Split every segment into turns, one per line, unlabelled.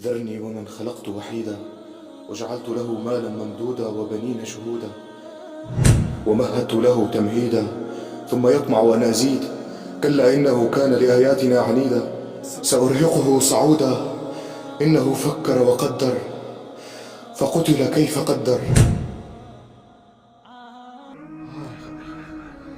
ذرني ومن خلقت وحيدا وجعلت له مالا ممدودا وبنين شهودا ومهدت له تمهيدا ثم يطمع أن أزيد كلا إنه كان لآياتنا عنيدا سأرهقه صعودا إنه فكر وقدر فقتل كيف قدر.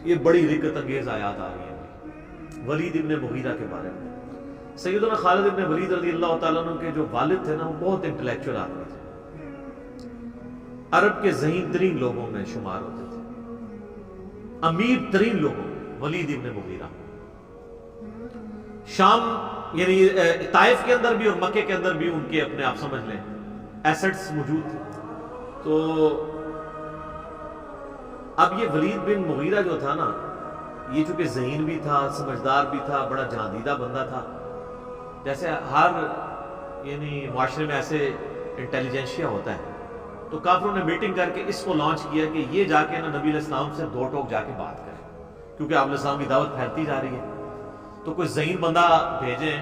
یہ بڑی رکت انگیز آیات آ رہی ہیں ولید ابن مغیرہ کے بارے میں. سیدنا خالد ابن ولید رضی اللہ تعالیٰ عنہ کے جو والد تھے نا، وہ بہت انٹلیکچوئل آدمی تھے، عرب کے ذہین ترین لوگوں میں شمار ہوتے تھے، امیر ترین لوگوں میں ولید ابن مغیرہ. شام یعنی طائف کے اندر بھی اور مکے کے اندر بھی ان کے اپنے آپ سمجھ لیں ایسٹس موجود تھے. تو اب یہ ولید بن مغیرہ جو تھا نا، یہ چونکہ ذہین بھی تھا، سمجھدار بھی تھا، بڑا جہاندیدہ بندہ تھا. جیسے ہر یعنی معاشرے میں ایسے انٹیلیجنشیا ہوتا ہے، تو کافروں نے میٹنگ کر کے اس کو لانچ کیا کہ یہ جا کے نا نبی علیہ السلام سے دو ٹوک جا کے بات کرے، کیونکہ آپ علیہ السلام کی دعوت پھیلتی جا رہی ہے، تو کوئی ذہین بندہ بھیجیں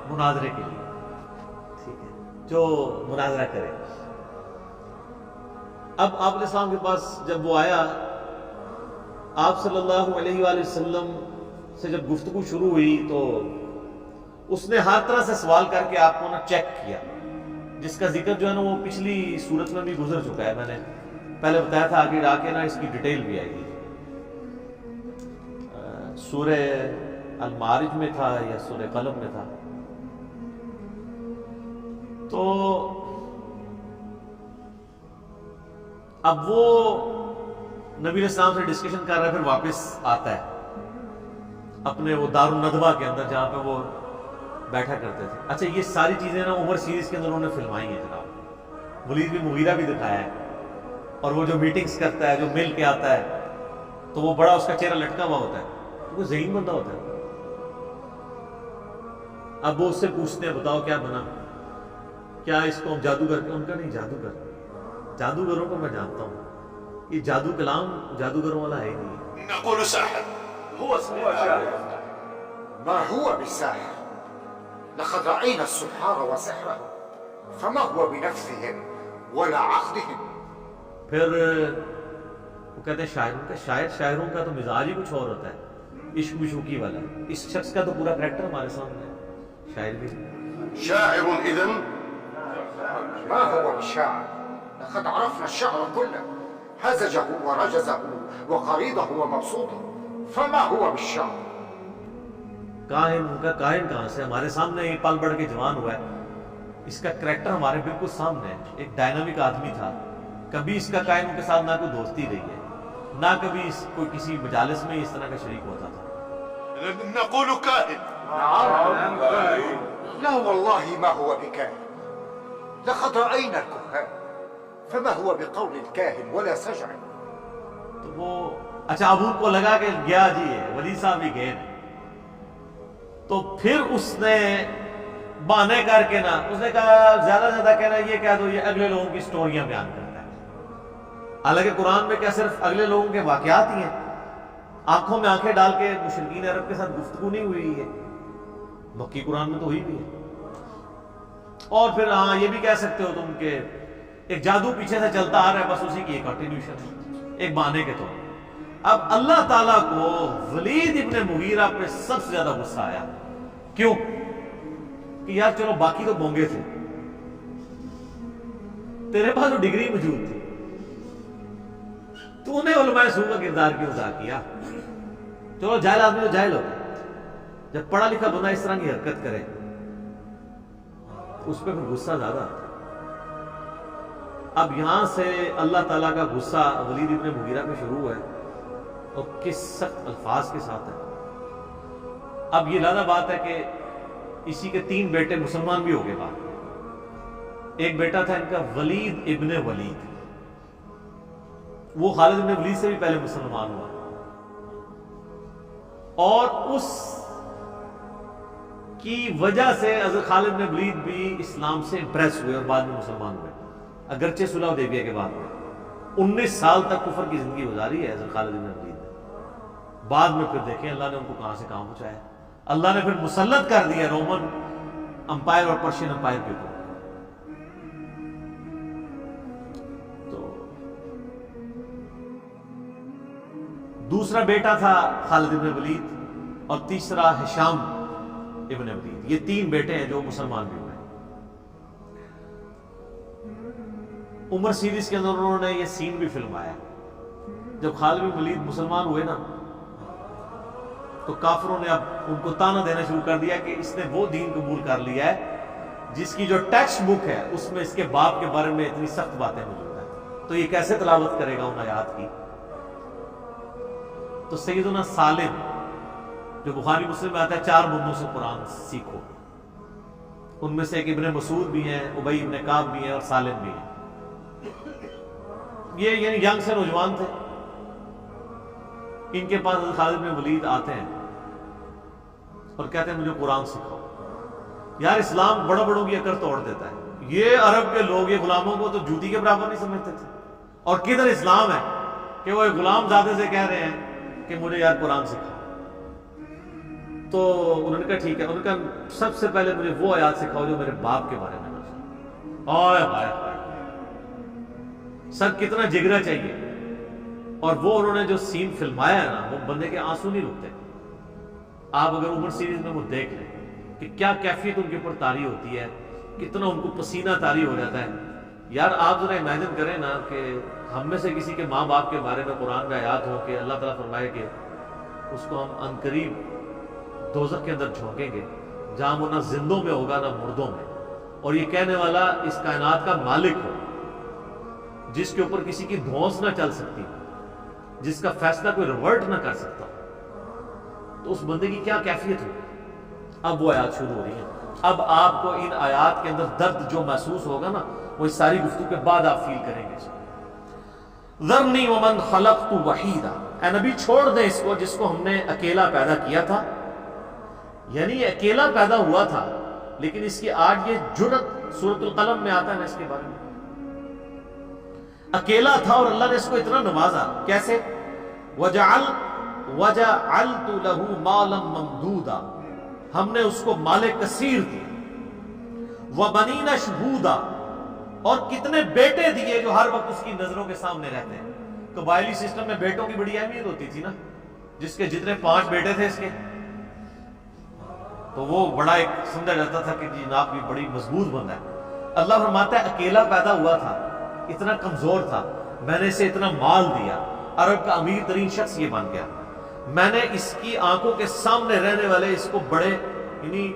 مناظرے کے لیے، ٹھیک ہے، جو مناظرہ کرے. اب آپ علیہ السلام کے پاس جب وہ آیا، آپ صلی اللہ علیہ وآلہ وسلم سے جب گفتگو شروع ہوئی تو اس نے ہر طرح سے سوال کر کے آپ کو نا چیک کیا، جس کا ذکر جو ہے نا وہ پچھلی صورت میں بھی گزر چکا ہے. میں نے پہلے بتایا تھا، آگے آ کے نا اس کی ڈیٹیل بھی آئے گی. سورہ المعارج میں تھا یا سورہ قلم میں تھا. تو اب وہ نبی علیہ السلام سے ڈسکشن کر رہا ہے، پھر واپس آتا ہے اپنے وہ دار الندوہ کے اندر جہاں پہ وہ بیٹھا کرتے تھے. اچھا، یہ ساری چیزیں نا عمر سیریز کے اندر انہوں نے فلمائی ہیں جناب. ولید بن مغیرہ بھی دکھایا ہے، اور وہ جو میٹنگز کرتا ہے، جو مل کے آتا ہے، تو وہ بڑا اس کا چہرہ لٹکا ہوا ہوتا ہے، وہ ذہین بندہ ہوتا ہے. اب وہ اس سے پوچھتے ہیں بتاؤ کیا بنا، کیا اس کو ہم جادوگر کے؟ ان کا نہیں، جادوگروں کو میں جانتا ہوں، یہ جادو کلام جادوگروں والا ہے ہی نہیں.
نقول ساحر هو ساحر
ما هو بالساحر لقد رأينا السحار وسحره فما هو بنفسهم ولا عقلهم.
پھر وہ کہتے ہیں شاعروں کا، شاعروں کا تو مزاج ہی کچھ اور ہوتا ہے، عشق مشوقی والا. اس شخص کا تو پورا کریکٹر ہمارے سامنے ہے، شاعر بھی.
شاعر اذن
ما هو بالشاعر لقد عرفنا الشعر كله هزجه ورجزه وقريضه ومبسوطه فما هو بالشعر.
کاہن، ان کا کاہن کہاں سے؟ ہمارے سامنے یہ پل بڑھ کے جوان ہوا ہے، اس کا کریکٹر ہمارے بالکل سامنے ہے. ایک ڈائنامک آدمی تھا، کبھی اس کا کاہن کے ساتھ نہ کوئی دوستی رہی ہے، نہ کبھی کوئی کسی مجالس میں اس طرح کا شریک ہوتا تھا.
نقول كاهن.
نعم لا والله ما هو بكاهن لقد رأينا الكهان فما هو بقول الكاهن ولا سجع.
تو وہ اچھا، اب ان کو لگا کہ گیا جی ہے ولید صاحب بھی گئے، تو پھر اس نے بہانے کر کے نا، اس نے کہا زیادہ سے زیادہ کہنا یہ کہہ دو یہ اگلے لوگوں کی سٹوریاں بیان کرتا ہے. حالانکہ قرآن میں کیا صرف اگلے لوگوں کے واقعات ہی ہیں؟ آنکھوں میں آنکھیں ڈال کے مشرکین عرب کے ساتھ گفتگو نہیں ہوئی ہے، مکی قرآن میں تو ہوئی بھی ہے. اور پھر ہاں یہ بھی کہہ سکتے ہو تم کہ ایک جادو پیچھے سے چلتا آ رہا ہے، بس اسی کی ایک کنٹینیوشن ہے، ایک بہانے کے طور. اب اللہ تعالیٰ کو ولید ابن مغیرہ پہ سب سے زیادہ غصہ آیا. کیوں؟ کہ یار چلو باقی تو بونگے تھے، تیرے پاس تو ڈگری موجود تھی، تو نے علماء سو کا کردار کیوں ادا کیا؟ چلو جاہل آدمی تو جاہل ہوتا ہے، جب پڑھا لکھا بندہ اس طرح کی حرکت کرے اس پہ پھر غصہ زیادہ آتا ہے. اب یہاں سے اللہ تعالیٰ کا غصہ ولید ابن مغیرہ پہ شروع ہوا ہے، اور کس سخت الفاظ کے ساتھ ہے. اب یہ لازم بات ہے کہ اسی کے 3 بیٹے مسلمان بھی ہو گئے بعد. ایک بیٹا تھا ان کا ولید ابن ولید، وہ خالد ابن ولید سے بھی پہلے مسلمان ہوا، اور اس کی وجہ سے حضرت خالد بن ولید بھی اسلام سے امپریس ہوئے اور بعد میں مسلمان ہوئے. اگرچہ صلح حدیبیہ کے بعد میں 19 سال تک کفر کی زندگی گزاری ہے حضرت خالد بن ولید نے. بعد میں پھر دیکھیں اللہ نے ان کو کہاں سے کہاں پہنچایا. اللہ نے پھر مسلط کر دیا رومن امپائر اور پرشین امپائر کے اوپر. دوسرا بیٹا تھا خالد ابن ولید اور تیسرا ہشام ابن ولید. یہ 3 بیٹے ہیں جو مسلمان بھی ہوئے. عمر سیریز کے اندر انہوں نے یہ سین بھی فلمایا. جب خالد بن ولید مسلمان ہوئے نا تو کافروں نے اب ان کو تانا دینا شروع کر دیا کہ اس نے وہ دین قبول کر لیا ہے جس کی جو ٹیکسٹ بک ہے اس میں اس کے باپ کے بارے میں اتنی سخت باتیں موجود ہیں, تو یہ کیسے تلاوت کرے گا ان آیات کی. تو سیدنا سالم جو بخاری مسلم میں آتا ہے 4 بندوں سے قرآن سیکھو, ان میں سے ایک ابن مسعود بھی ہیں, ابی ابن کعب بھی ہیں اور سالم بھی ہیں. یہ یعنی ینگ سے نوجوان تھے. ان کے پاس حضرت خالد بن ولید آتے ہیں اور کہتے ہیں مجھے قرآن سکھاؤ. یار اسلام بڑوں بڑوں کی عقل توڑ دیتا ہے. یہ عرب کے لوگ یہ غلاموں کو تو جوتی کے برابر نہیں سمجھتے تھے, اور کدھر اسلام ہے کہ وہ ایک غلام زادے سے کہہ رہے ہیں کہ مجھے یار قرآن سکھاؤ. تو انہوں نے کہا ٹھیک ہے. انہوں نے کہا سب سے پہلے مجھے وہ آیات سکھاؤ جو میرے باپ کے بارے میں نہ. آئے ہائے ہائے, سر کتنا جگرا چاہیے. اور وہ انہوں نے جو سین فلمایا ہے نا, وہ بندے کے آنسو نہیں رکتے. آپ اگر عمر سیریز میں وہ دیکھ لیں کہ کیا کیفیت ان کے اوپر طاری ہوتی ہے, کتنا ان کو پسینہ طاری ہو جاتا ہے. یار آپ ذرا امیجن کریں نا کہ ہم میں سے کسی کے ماں باپ کے بارے میں قرآن میں آیات ہو کہ اللہ تعالیٰ فرمائے کہ اس کو ہم عنقریب دوزخ کے اندر جھونکیں گے جہاں وہ نہ زندوں میں ہوگا نہ مردوں میں, اور یہ کہنے والا اس کائنات کا مالک ہو جس کے اوپر کسی کی دھونس نہ چل سکتی, جس کا فیصلہ کوئی ریورٹ نہ کر سکتا, تو اس بندے کی کیا کیفیت ہوگی. اب وہ آیات شروع ہو رہی ہیں. اب آپ کو ان آیات کے اندر درد جو محسوس ہوگا نا, وہ اس ساری گفتگو کے بعد آپ فیل کریں گے. ذرنی ومن خلقت وحیدا, اے نبی چھوڑ دیں اس کو جس کو ہم نے اکیلا پیدا کیا تھا. یعنی یہ اکیلا پیدا ہوا تھا, لیکن اس کی آج یہ جرت سورۃ القلم میں آتا ہے نا اس کے بارے میں. اکیلا تھا اور اللہ نے اس کو اتنا نوازا. کیسے؟ وَجَعَلْتُ لَهُ مَالًا مَمْدُودًا, ہم نے اس کو مال کثیر دی. وَبَنِينَ شُهُودًا, اور کتنے بیٹے دیے جو ہر وقت اس کی نظروں کے سامنے رہتے ہیں. قبائلی سسٹم میں بیٹوں کی بڑی اہمیت ہوتی تھی نا. جس کے جتنے 5 بیٹے تھے اس کے, تو وہ بڑا ایک سمجھا جاتا تھا کہ جناب بھی بڑی مضبوط بندہ ہے. اللہ فرماتا ہے اکیلا پیدا ہوا تھا, اتنا کمزور تھا, میں نے اسے اتنا مال دیا, عرب کا امیر ترین شخص یہ بن گیا. میں نے اس کی آنکھوں کے سامنے رہنے والے اس کو بڑے یعنی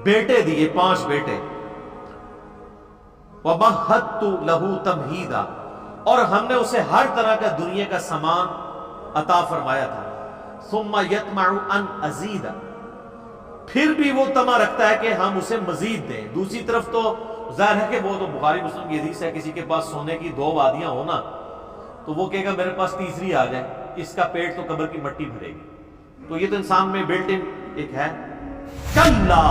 بیٹے دیے, 5 بیٹے. وَمَهَّدتُّ لَهُ تَمْهِيدًا, اور ہم نے اسے ہر طرح کا دنیا کا سامان عطا فرمایا تھا. ثُمَّ يَطْمَعُ أَنْ أَزِيدَ, پھر بھی وہ طمع رکھتا ہے کہ ہم اسے مزید دیں. دوسری طرف تو ظاہر ہے کہ وہ تو بخاری مسلم کی حدیث ہے, کسی کے پاس سونے کی 2 وادیاں ہونا تو وہ کہے گا میرے پاس تیسری آ جائے, اس کا پیٹ تو قبر کی مٹی بھرے گی. تو یہ تو انسان میں بلٹ ان ایک ہے. کلا,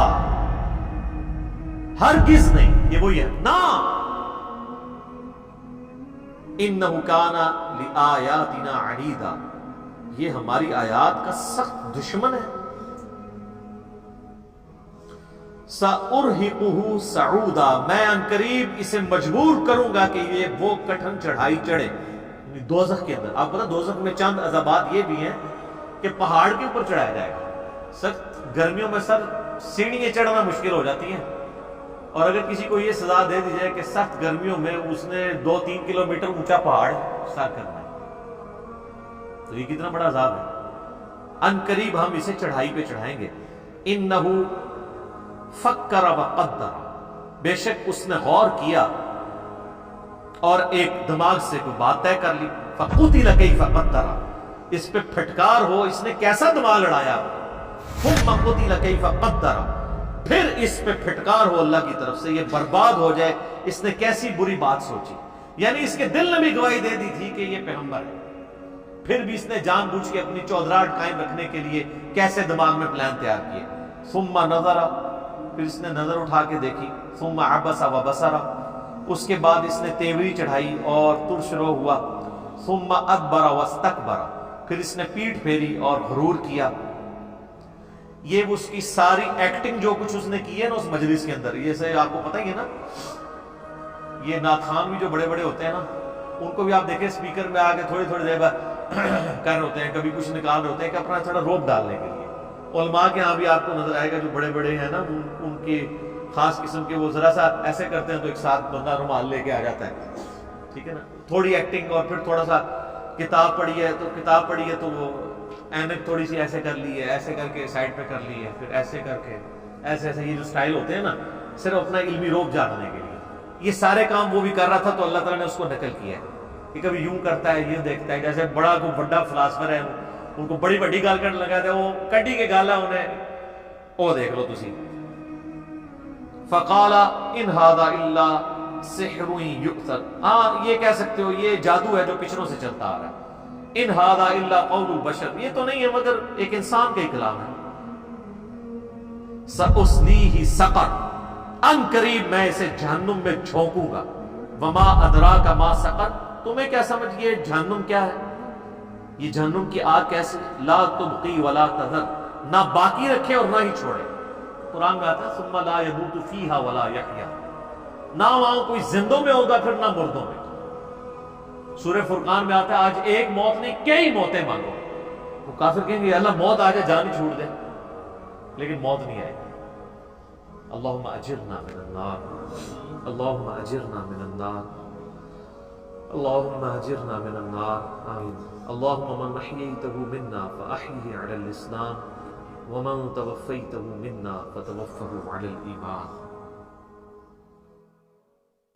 ہرگز نہیں, یہ وہی ہے نا. انہ کان لآیاتنا عنیدا, یہ ہماری آیات کا سخت دشمن ہے. سأرہقہ صعودا, میں عنقریب اسے مجبور کروں گا کہ یہ وہ کٹھن چڑھائی چڑھے دوزخ کے اندر. آپ پتہ دوزخ میں چند عذابات یہ بھی ہیں کہ پہاڑ کے اوپر چڑھایا جائے گا. سخت گرمیوں میں سر سیڑھیاں چڑھنا مشکل ہو جاتی ہیں, اور اگر کسی کو یہ سزا دے دی جائے کہ سخت گرمیوں میں اس نے 2-3 کلومیٹر اونچا پہاڑ سر کرنا ہے, تو یہ کتنا بڑا عذاب ہے. عنقریب ہم اسے چڑھائی پہ چڑھائیں گے. انہ فکر وقدر, بے شک اس نے غور کیا اور ایک دماغ سے کوئی بات طے کر لی. فقتل کیف قدر, اس پہ پھٹکار ہو اس نے کیسا دماغ لڑایا. ثم قتل کیف قدر, پھر اس پہ پھٹکار ہو اللہ کی طرف سے, یہ برباد ہو جائے اس نے کیسی بری بات سوچی. یعنی اس کے دل نے بھی گواہی دے دی تھی کہ یہ پیغمبر ہے, پھر بھی اس نے جان بوجھ کے اپنی چودراہٹ قائم رکھنے کے لیے کیسے دماغ میں پلان تیار کیے. ثم نظر, پھر اس نے نظر اٹھا کے دیکھی. ثم عبس وبصر, اس کے بعد اس نے تیوری چڑھائی اور ترش رو ہوا. ثم ادبر واستکبر, پھر اس نے پیٹھ پھیری اور غرور کیا. یہ اس کی ساری ایکٹنگ جو کچھ اس نے کی ہے نا اس مجلس کے اندر, یہ سے آپ کو پتہ ہی ہے نا, یہ نعت خوان بھی جو بڑے بڑے ہوتے ہیں نا, ان کو بھی آپ دیکھیں سپیکر میں آگے تھوڑی تھوڑی دیر بعد کر رہے ہوتے ہیں, کبھی کچھ نکال رہے ہوتے ہیں کہ اپنا تھوڑا روپ ڈالنے کے لیے. علماء کے ہاں بھی آپ کو نظر آئے گا جو بڑے بڑے ہیں نا, ان کے خاص قسم کے وہ ذرا سا ایسے کرتے ہیں تو ایک ساتھ بندہ رومال لے کے آ جاتا ہے, ٹھیک ہے نا, تھوڑی ایکٹنگ اور پھر تھوڑا سا کتاب پڑھی ہے تو وہ اینک تھوڑی سی ایسے کر لی ہے, ایسے کر کے سائڈ پہ کر لی ہے, پھر ایسے کر کے ایسے یہ جو سٹائل ہوتے ہیں نا صرف اپنا علمی روپ جاننے کے لیے, یہ سارے کام وہ بھی کر رہا تھا تو اللہ تعالیٰ نے اس کو نقل کیا ہے کہ کبھی یوں کرتا ہے, یہ دیکھتا ہے, جیسے بڑا فلاسفر ہے, ان کو بڑی بڑی گال کرنے لگا تھا, وہ کڈی کے گالا انہیں وہ دیکھ لو تسی. فقال ان هذا الا سحر یؤثر, ہاں یہ کہہ سکتے ہو یہ جادو ہے جو پچھلوں سے چلتا آ رہا ہے. ان هذا الا قول البشر, یہ تو نہیں ہے مگر ایک انسان کا ہی کلام ہے. سأصلیہ سقر, ان قریب میں اسے جہنم میں جھونکوں گا. وما ادراک ما سقر, تمہیں کیا سمجھ گئے جہنم کیا ہے, یہ جہنم کی آگ کیسے, لا تبقی ولا تذر, نہ باقی رکھے اور نہ ہی چھوڑے. قرآن میں آتا ہے ثم لا يموت فیہا ولا یحیا, نہ وہاں کوئی زندوں میں ہوگا پھر نہ مردوں میں. سورہ فرقان میں آتا ہے آج ایک موت نہیں کئی موتیں مانگو. وہ کافر کہیں گے اللہ موت آ جائے جان ہی چھوڑ دے, لیکن موت نہیں آئے گی. اللہم اجرنا من النار, اللہم اجرنا من النار, اللہم اجرنا من النار, آمین. اللہم من احییتہ منا فاحیہ علی الاسلام ومن توفیتہ منا فتوفہ علی الایمان.